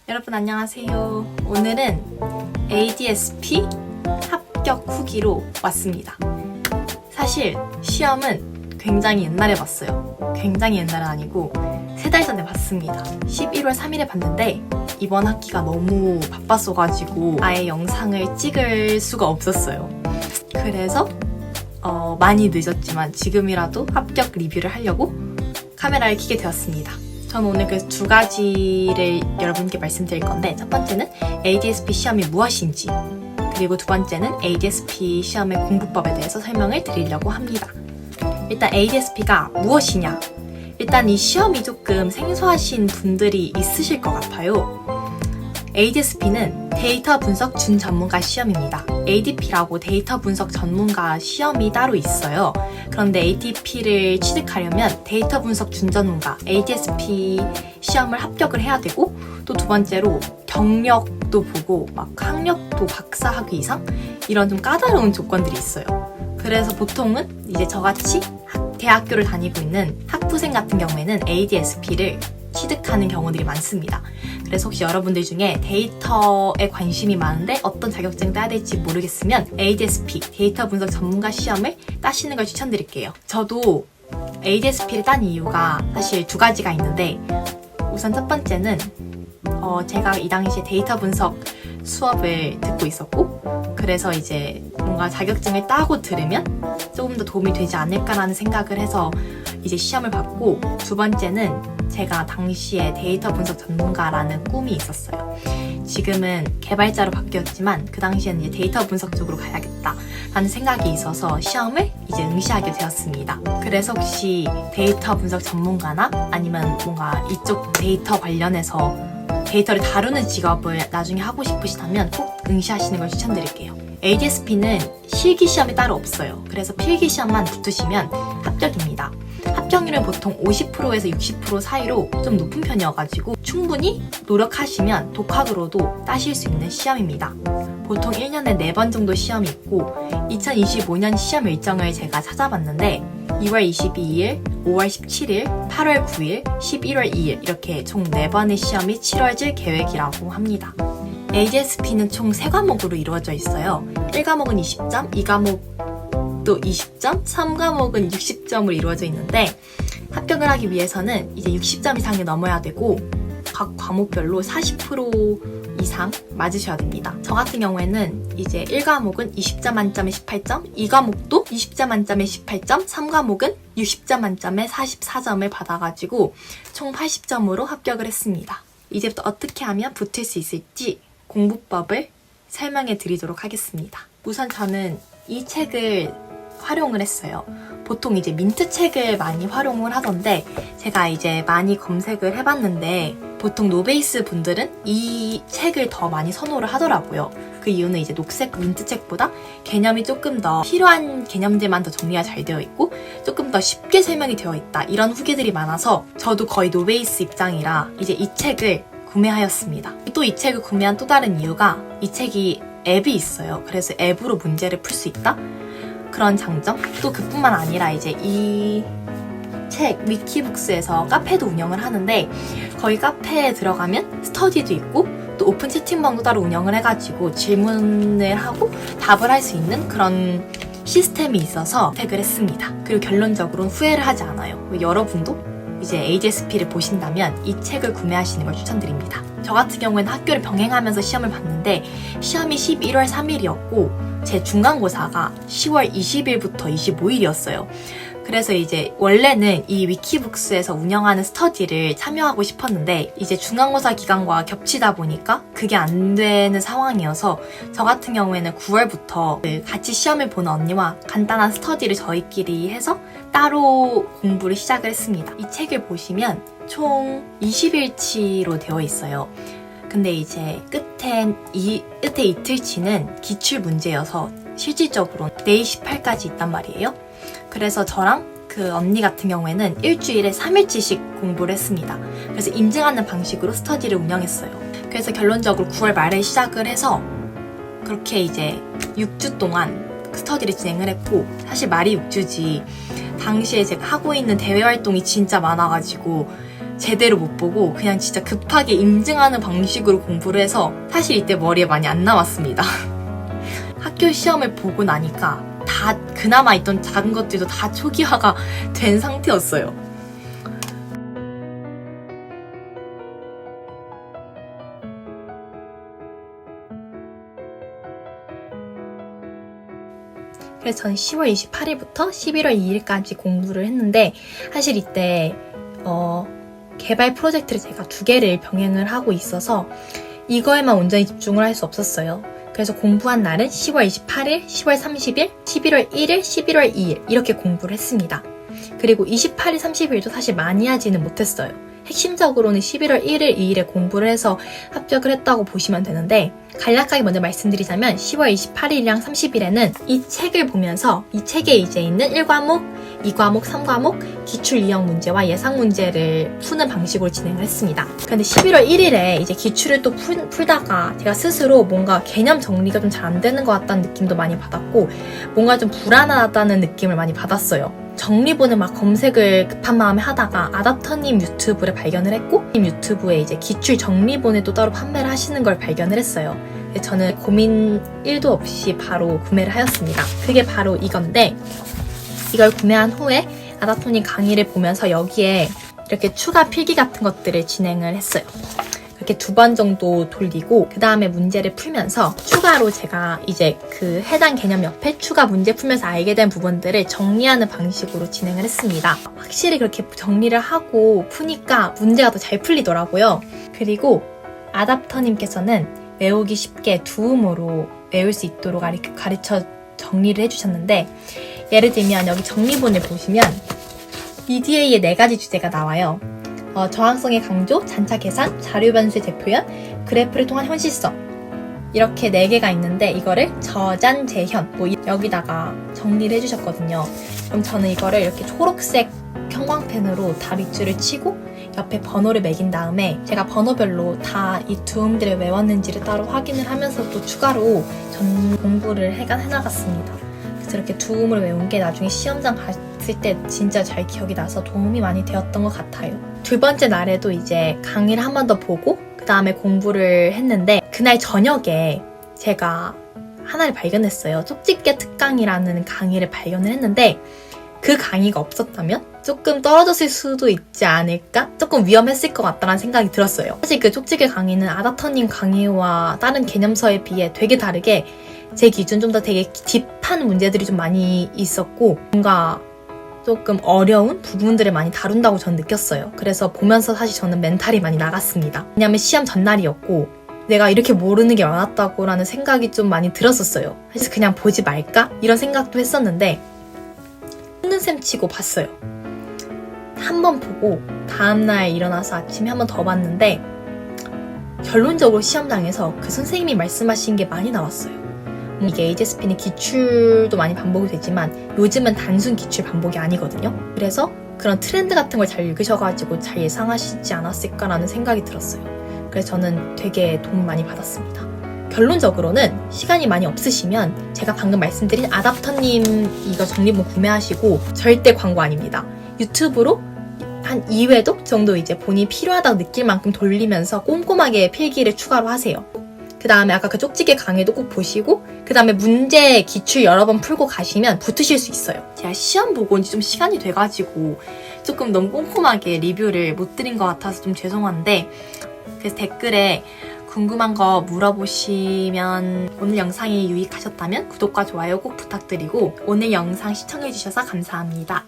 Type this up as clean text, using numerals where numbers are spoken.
여러분 안녕하세요. 오늘은 ADSP 합격 후기로 왔습니다. 사실 시험은 굉장히 옛날에 봤어요. 굉장히 옛날은 아니고 3달 전에 봤습니다. 11월 3일에 봤는데 이번 학기가 너무 바빴어가지고 아예 영상을 찍을 수가 없었어요. 그래서 많이 늦었지만 지금이라도 합격 리뷰를 하려고 카메라를 켜게 되었습니다. 저는 오늘 그래서 2가지를 여러분께 말씀드릴 건데, 첫 번째는 ADSP 시험이 무엇인지, 그리고 두 번째는 ADSP 시험의 공부법에 대해서 설명을 드리려고 합니다. 일단 ADSP가 무엇이냐? 일단 이 시험이 조금 생소하신 분들이 있으실 것 같아요. ADSP는 데이터 분석 준 전문가 시험입니다. ADP라고 데이터 분석 전문가 시험이 따로 있어요. 그런데 ADP를 취득하려면 데이터 분석 준 전문가 ADSP 시험을 합격을 해야 되고, 또 두 번째로 경력도 보고 막 학력도 박사 학위 이상 이런 좀 까다로운 조건들이 있어요. 그래서 보통은 이제 저같이 대학교를 다니고 있는 학부생 같은 경우에는 ADSP를 취득하는 경우들이 많습니다. 그래서 혹시 여러분들 중에 데이터에 관심이 많은데 어떤 자격증 따야 될지 모르겠으면 ADSP, 데이터 분석 전문가 시험을 따시는 걸 추천드릴게요. 저도 ADSP를 딴 이유가 사실 2가지가 있는데, 우선 첫 번째는 제가 이 당시에 데이터 분석 수업을 듣고 있었고, 그래서 이제 뭔가 자격증을 따고 들으면 조금 더 도움이 되지 않을까라는 생각을 해서 이제 시험을 봤고, 두 번째는 제가 당시에 데이터 분석 전문가라는 꿈이 있었어요. 지금은 개발자로 바뀌었지만 그 당시에는 이제 데이터 분석 쪽으로 가야겠다라는 생각이 있어서 시험을 이제 응시하게 되었습니다. 그래서 혹시 데이터 분석 전문가나 아니면 뭔가 이쪽 데이터 관련해서 데이터를 다루는 직업을 나중에 하고 싶으시다면 꼭 응시하시는 걸 추천드릴게요. ADSP는 실기 시험이 따로 없어요. 그래서 필기 시험만 붙으시면 합격입니다. 합격률은 보통 50%에서 60% 사이로 좀 높은 편이어가지고 충분히 노력하시면 독학으로도 따실 수 있는 시험입니다. 보통 1년에 4번 정도 시험이 있고, 2025년 시험 일정을 제가 찾아봤는데 2월 22일, 5월 17일, 8월 9일, 11월 2일 이렇게 총 4번의 시험이 치러질 계획이라고 합니다. ADSP는 총 3과목으로 이루어져 있어요. 1과목은 20점, 2과목도 20점, 3과목은 60점으로 이루어져 있는데, 합격을 하기 위해서는 이제 60점 이상이 넘어야 되고 각 과목별로 40% 이상 맞으셔야 됩니다. 저 같은 경우에는 이제 1과목은 20점 만점에 18점, 2과목도 20점 만점에 18점, 3과목은 60점 만점에 44점을 받아가지고 총 80점으로 합격을 했습니다. 이제부터 어떻게 하면 붙을 수 있을지 공부법을 설명해 드리도록 하겠습니다. 우선 저는 이 책을 활용을 했어요. 보통 이제 민트 책을 많이 활용을 하던데, 제가 이제 많이 검색을 해봤는데 보통 노베이스 분들은 이 책을 더 많이 선호를 하더라고요. 그 이유는 이제 녹색 민트 책보다 개념이 조금 더 필요한 개념들만 더 정리가 잘 되어 있고 조금 더 쉽게 설명이 되어 있다, 이런 후기들이 많아서 저도 거의 노베이스 입장이라 이제 이 책을 구매하였습니다. 또 이 책을 구매한 또 다른 이유가 이 책이 앱이 있어요. 그래서 앱으로 문제를 풀 수 있다? 그런 장점? 또 그뿐만 아니라 이제 이 책 위키북스에서 카페도 운영을 하는데, 거기 카페에 들어가면 스터디도 있고 또 오픈 채팅방도 따로 운영을 해가지고 질문을 하고 답을 할 수 있는 그런 시스템이 있어서 선택을 했습니다. 그리고 결론적으로는 후회를 하지 않아요. 여러분도 이제 ADSP를 보신다면 이 책을 구매하시는 걸 추천드립니다. 저 같은 경우에는 학교를 병행하면서 시험을 봤는데 시험이 11월 3일이었고 제 중간고사가 10월 20일부터 25일이었어요. 그래서 이제 원래는 이 위키북스에서 운영하는 스터디를 참여하고 싶었는데 이제 중간고사 기간과 겹치다 보니까 그게 안 되는 상황이어서 저 같은 경우에는 9월부터 같이 시험을 보는 언니와 간단한 스터디를 저희끼리 해서 따로 공부를 시작을 했습니다. 이 책을 보시면 총 20일치로 되어 있어요. 근데 이제 끝에 이틀치는 기출 문제여서 실질적으로 내일 18까지 있단 말이에요. 그래서 저랑 그 언니 같은 경우에는 일주일에 3일치씩 공부를 했습니다. 그래서 인증하는 방식으로 스터디를 운영했어요. 그래서 결론적으로 9월 말에 시작을 해서 그렇게 이제 6주 동안 스터디를 진행을 했고, 사실 말이 6주지 당시에 제가 하고 있는 대외 활동이 진짜 많아가지고 제대로 못 보고 그냥 진짜 급하게 인증하는 방식으로 공부를 해서 사실 이때 머리에 많이 안 남았습니다. 학교 시험을 보고 나니까 다 그나마 있던 작은 것들도 다 초기화가 된 상태였어요. 그래서 저는 10월 28일부터 11월 2일까지 공부를 했는데 사실 이때 개발 프로젝트를 제가 2개를 병행을 하고 있어서 이거에만 온전히 집중을 할 수 없었어요. 그래서 공부한 날은 10월 28일, 10월 30일, 11월 1일, 11월 2일 이렇게 공부를 했습니다. 그리고 28일, 30일도 사실 많이 하지는 못했어요. 핵심적으로는 11월 1일, 2일에 공부를 해서 합격을 했다고 보시면 되는데 간략하게 먼저 말씀드리자면 10월 28일이랑 30일에는 이 책을 보면서 이 책에 이제 있는 1과목, 2과목, 3과목 기출 유형 문제와 예상 문제를 푸는 방식으로 진행을 했습니다. 그런데 11월 1일에 이제 기출을 또 풀다가 제가 스스로 뭔가 개념 정리가 좀 잘 안 되는 것 같다는 느낌도 많이 받았고 뭔가 좀 불안하다는 느낌을 많이 받았어요. 정리본을 막 검색을 급한 마음에 하다가 아답터님 유튜브를 발견을 했고 유튜브에 이제 기출 정리본을 또 따로 판매를 하시는 걸 발견을 했어요. 저는 고민 1도 없이 바로 구매를 하였습니다. 그게 바로 이건데 이걸 구매한 후에 아답터님 강의를 보면서 여기에 이렇게 추가 필기 같은 것들을 진행을 했어요. 이렇게 2번 정도 돌리고 그 다음에 문제를 풀면서 추가로 제가 이제 그 해당 개념 옆에 추가 문제 풀면서 알게 된 부분들을 정리하는 방식으로 진행을 했습니다. 확실히 그렇게 정리를 하고 푸니까 문제가 더 잘 풀리더라고요. 그리고 아답터님께서는 외우기 쉽게 두음으로 외울 수 있도록 가르쳐 정리를 해주셨는데 예를 들면 여기 정리본을 보시면 EDA의 4가지 주제가 나와요. 저항성의 강조, 잔차 계산, 자료 변수의 재표현, 그래프를 통한 현실성 이렇게 4개가 있는데 이거를 저잔, 재현 여기다가 정리를 해주셨거든요. 그럼 저는 이거를 이렇게 초록색 형광펜으로 다 밑줄을 치고 옆에 번호를 매긴 다음에 제가 번호별로 다 이 두음들을 외웠는지를 따로 확인을 하면서 또 추가로 전 공부를 해나갔습니다. 그래서 이렇게 두음을 외운 게 나중에 시험장 갔을 때 진짜 잘 기억이 나서 도움이 많이 되었던 것 같아요. 2번째 날에도 이제 강의를 한 번 더 보고 그 다음에 공부를 했는데 그날 저녁에 제가 하나를 발견했어요. 쪽집게 특강이라는 강의를 발견을 했는데 그 강의가 없었다면 조금 떨어졌을 수도 있지 않을까? 조금 위험했을 것 같다는 생각이 들었어요. 사실 그 쪽집게 강의는 아답터님 강의와 다른 개념서에 비해 되게 다르게 제 기준 좀 더 되게 딥한 문제들이 좀 많이 있었고 뭔가 조금 어려운 부분들을 많이 다룬다고 저는 느꼈어요. 그래서 보면서 사실 저는 멘탈이 많이 나갔습니다. 왜냐면 시험 전날이었고 내가 이렇게 모르는 게 많았다고 라는 생각이 좀 많이 들었었어요. 그래서 그냥 보지 말까? 이런 생각도 했었는데 웃는 셈 치고 봤어요. 한 번 보고 다음날 일어나서 아침에 한 번 더 봤는데 결론적으로 시험장에서 그 선생님이 말씀하신 게 많이 나왔어요. 이게 ADS-P는 기출도 많이 반복이 되지만 요즘은 단순 기출 반복이 아니거든요. 그래서 그런 트렌드 같은 걸 잘 읽으셔가지고 잘 예상하시지 않았을까라는 생각이 들었어요. 그래서 저는 되게 도움 많이 받았습니다. 결론적으로는 시간이 많이 없으시면 제가 방금 말씀드린 아답터님 이거 정리본 구매하시고 절대 광고 아닙니다. 유튜브로 한 2회독 정도 이제 본인이 필요하다고 느낄 만큼 돌리면서 꼼꼼하게 필기를 추가로 하세요. 그 다음에 아까 그 쪽지게 강의도 꼭 보시고 그 다음에 문제 기출 여러 번 풀고 가시면 붙으실 수 있어요. 제가 시험 보고 좀 시간이 돼가지고 조금 너무 꼼꼼하게 리뷰를 못 드린 것 같아서 좀 죄송한데 그래서 댓글에 궁금한 거 물어보시면 오늘 영상이 유익하셨다면 구독과 좋아요 꼭 부탁드리고 오늘 영상 시청해주셔서 감사합니다.